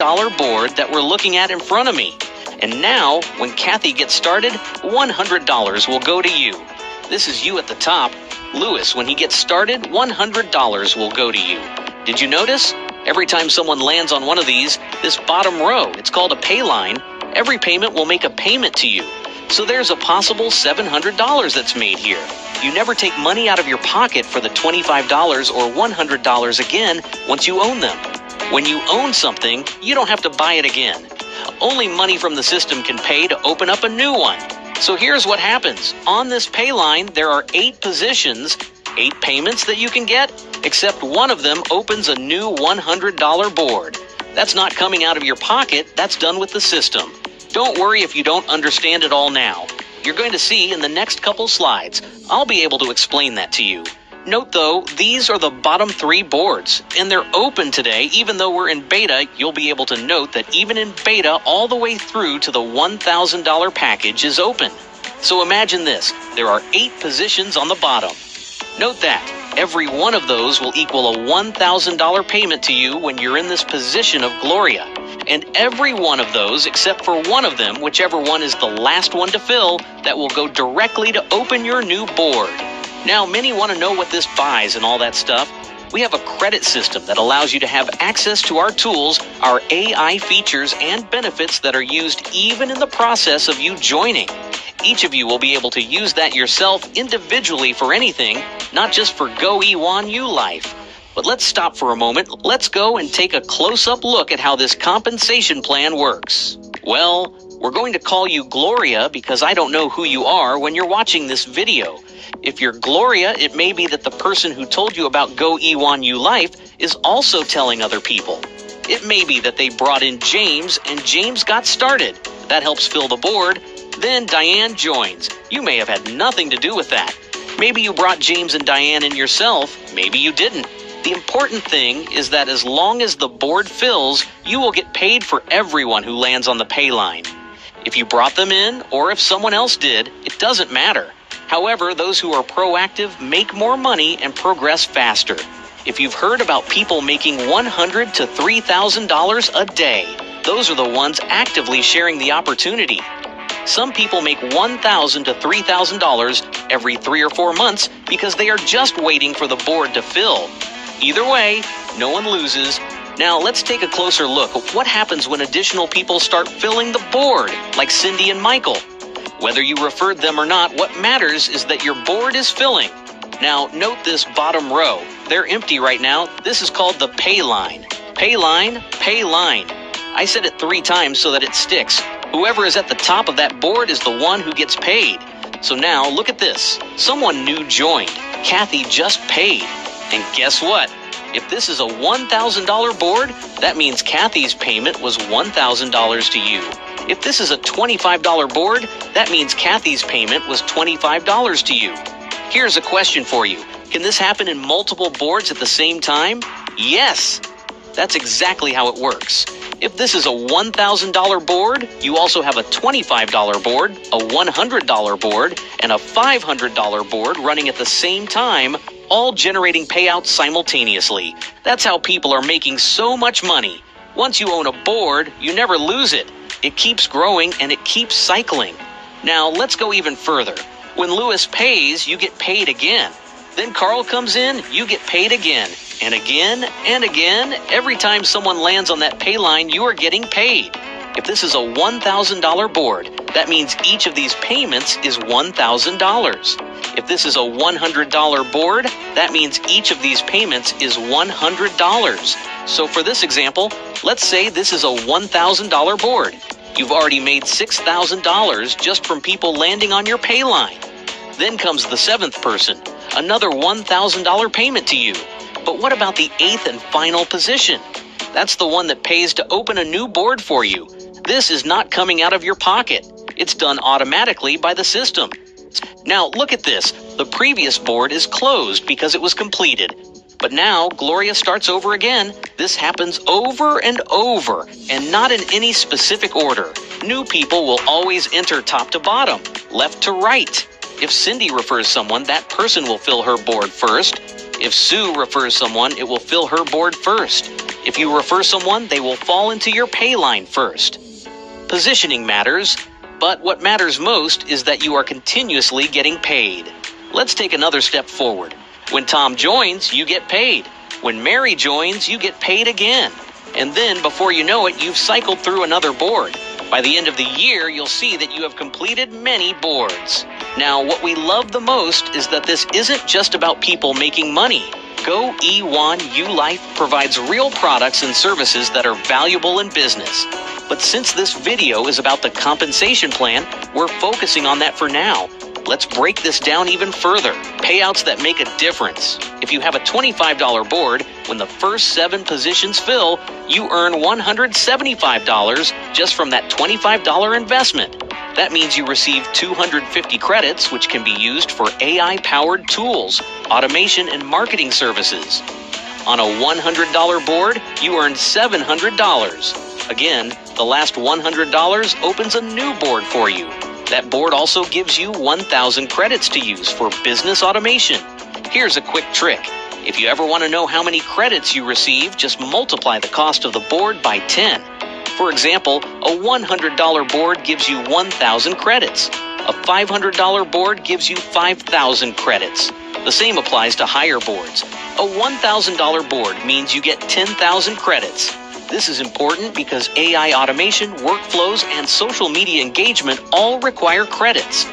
$25 board that we're looking at in front of me. And now, when Kathy gets started, $100 will go to you. This is you at the top. Lewis, when he gets started, $100 will go to you. Did you notice? Every time someone lands on one of these, this bottom row, it's called a pay line, every payment will make a payment to you. So there's a possible $700 that's made here. You never take money out of your pocket for the $25 or $100 again once you own them. When you own something, you don't have to buy it again. Only money from the system can pay to open up a new one. So here's what happens. On this pay line, there are 8 positions, 8 payments that you can get, except one of them opens a new $100 board. That's not coming out of your pocket, that's done with the system. Don't worry if you don't understand it all now. You're going to see in the next couple slides. I'll be able to explain that to you. Note though, these are the bottom 3 boards, and they're open today. Even though we're in beta, you'll be able to note that even in beta, all the way through to the $1,000 package is open. So imagine this, there are 8 positions on the bottom. Note that, every one of those will equal a $1,000 payment to you when you're in this position of Gloria. And every one of those, except for one of them, whichever one is the last one to fill, that will go directly to open your new board. Now, many want to know what this buys and all that stuff. We have a credit system that allows you to have access to our tools, our AI features, and benefits that are used even in the process of you joining. Each of you will be able to use that yourself individually for anything, not just for Go1Ulife. But let's stop for a moment. Let's go and take a close-up look at how this compensation plan works. Well, we're going to call you Gloria because I don't know who you are when you're watching this video. If you're Gloria, it may be that the person who told you about Go1Ulife is also telling other people. It may be that they brought in James and James got started. That helps fill the board. Then Diane joins. You may have had nothing to do with that. Maybe you brought James and Diane in yourself. Maybe you didn't. The important thing is that as long as the board fills, you will get paid for everyone who lands on the pay line. If you brought them in, or if someone else did, it doesn't matter. However, those who are proactive make more money and progress faster. If you've heard about people making $100,000 to $3,000 a day, those are the ones actively sharing the opportunity. Some people make $1,000 to $3,000 every 3 or 4 months because they are just waiting for the board to fill. Either way, no one loses. Now let's take a closer look at what happens when additional people start filling the board, like Cindy and Michael. Whether you referred them or not, what matters is that your board is filling. Now note this bottom row. They're empty right now. This is called the pay line. Pay line, pay line. I said it 3 times so that it sticks. Whoever is at the top of that board is the one who gets paid. So now look at this. Someone new joined. Kathy just paid. And guess what? If this is a $1,000 board, that means Kathy's payment was $1,000 to you. If this is a $25 board, that means Kathy's payment was $25 to you. Here's a question for you. Can this happen in multiple boards at the same time? Yes! That's exactly how it works. If this is a $1,000 board, you also have a $25 board, a $100 board, and a $500 board running at the same time, all generating payouts simultaneously. That's how people are making so much money. Once you own a board, you never lose it. It keeps growing and it keeps cycling. Now, let's go even further. When Lewis pays, you get paid again. Then Carl comes in, you get paid again. And again, and again, every time someone lands on that pay line, you are getting paid. If this is a $1,000 board, that means each of these payments is $1,000. If this is a $100 board, that means each of these payments is $100. So for this example, let's say this is a $1,000 board. You've already made $6,000 just from people landing on your pay line. Then comes the 7th person, another $1,000 payment to you. But what about the 8th and final position? That's the one that pays to open a new board for you. This is not coming out of your pocket. It's done automatically by the system. Now look at this. The previous board is closed because it was completed. But now Gloria starts over again. This happens over and over, and not in any specific order. New people will always enter top to bottom, left to right. If Cindy refers someone, that person will fill her board first. If Sue refers someone, it will fill her board first. If you refer someone, they will fall into your pay line first. Positioning matters, but what matters most is that you are continuously getting paid. Let's take another step forward. When Tom joins, you get paid. When Mary joins, you get paid again. And then, before you know it, you've cycled through another board. By the end of the year, you'll see that you have completed many boards. Now, what we love the most is that this isn't just about people making money. Goe1Ulife provides real products and services that are valuable in business. But since this video is about the compensation plan, we're focusing on that for now. Let's break this down even further. Payouts that make a difference. If you have a $25 board, when the first 7 positions fill, you earn $175 just from that $25 investment. That means you receive 250 credits, which can be used for AI-powered tools, automation, and marketing services. On a $100 board, you earn $700. Again, the last $100 opens a new board for you. That board also gives you 1,000 credits to use for business automation. Here's a quick trick. If you ever want to know how many credits you receive, just multiply the cost of the board by 10. For example, a $100 board gives you 1,000 credits. A $500 board gives you 5,000 credits. The same applies to higher boards. A $1,000 board means you get 10,000 credits. This is important because AI automation, workflows, and social media engagement all require credits.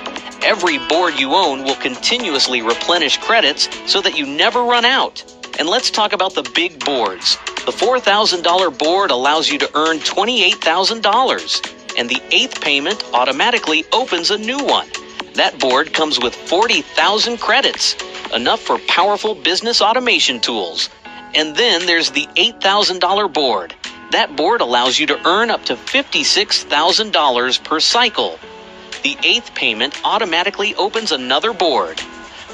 Every board you own will continuously replenish credits so that you never run out. And let's talk about the big boards. The $4,000 board allows you to earn $28,000, and the 8th payment automatically opens a new one. That board comes with 40,000 credits, enough for powerful business automation tools. And then there's the $8,000 board. That board allows you to earn up to $56,000 per cycle. The 8th payment automatically opens another board.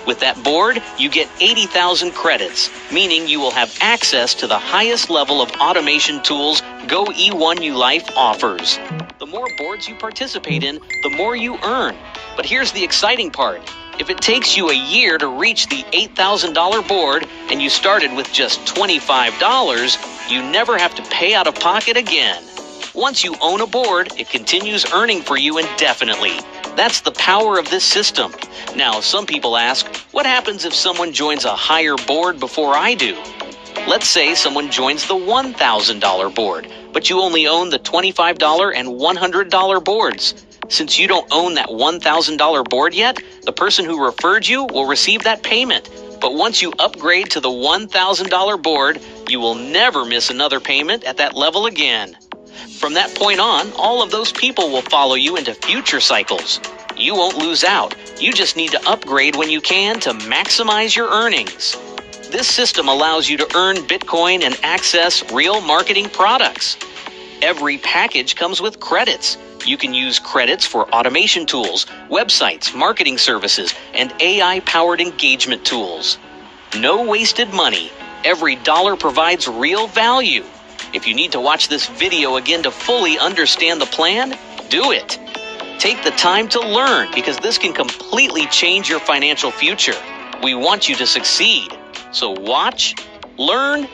With that board, you get 80,000 credits, meaning you will have access to the highest level of automation tools Goe1Ulife offers. The more boards you participate in, the more you earn. But here's the exciting part. If it takes you a year to reach the $8,000 board and you started with just $25, you never have to pay out of pocket again. Once you own a board, it continues earning for you indefinitely. That's the power of this system. Now, some people ask, what happens if someone joins a higher board before I do? Let's say someone joins the $1,000 board, but you only own the $25 and $100 boards. Since you don't own that $1,000 board yet, the person who referred you will receive that payment. But once you upgrade to the $1,000 board, you will never miss another payment at that level again. From that point on, all of those people will follow you into future cycles. You won't lose out. You just need to upgrade when you can to maximize your earnings. This system allows you to earn Bitcoin and access real marketing products. Every package comes with credits. You can use credits for automation tools, websites, marketing services, and AI-powered engagement tools. No wasted money. Every dollar provides real value. If you need to watch this video again to fully understand the plan, do it. Take the time to learn because this can completely change your financial future. We want you to succeed. So watch, learn,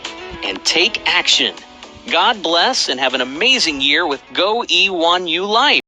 and take action. God bless and have an amazing year with Goe1Ulife.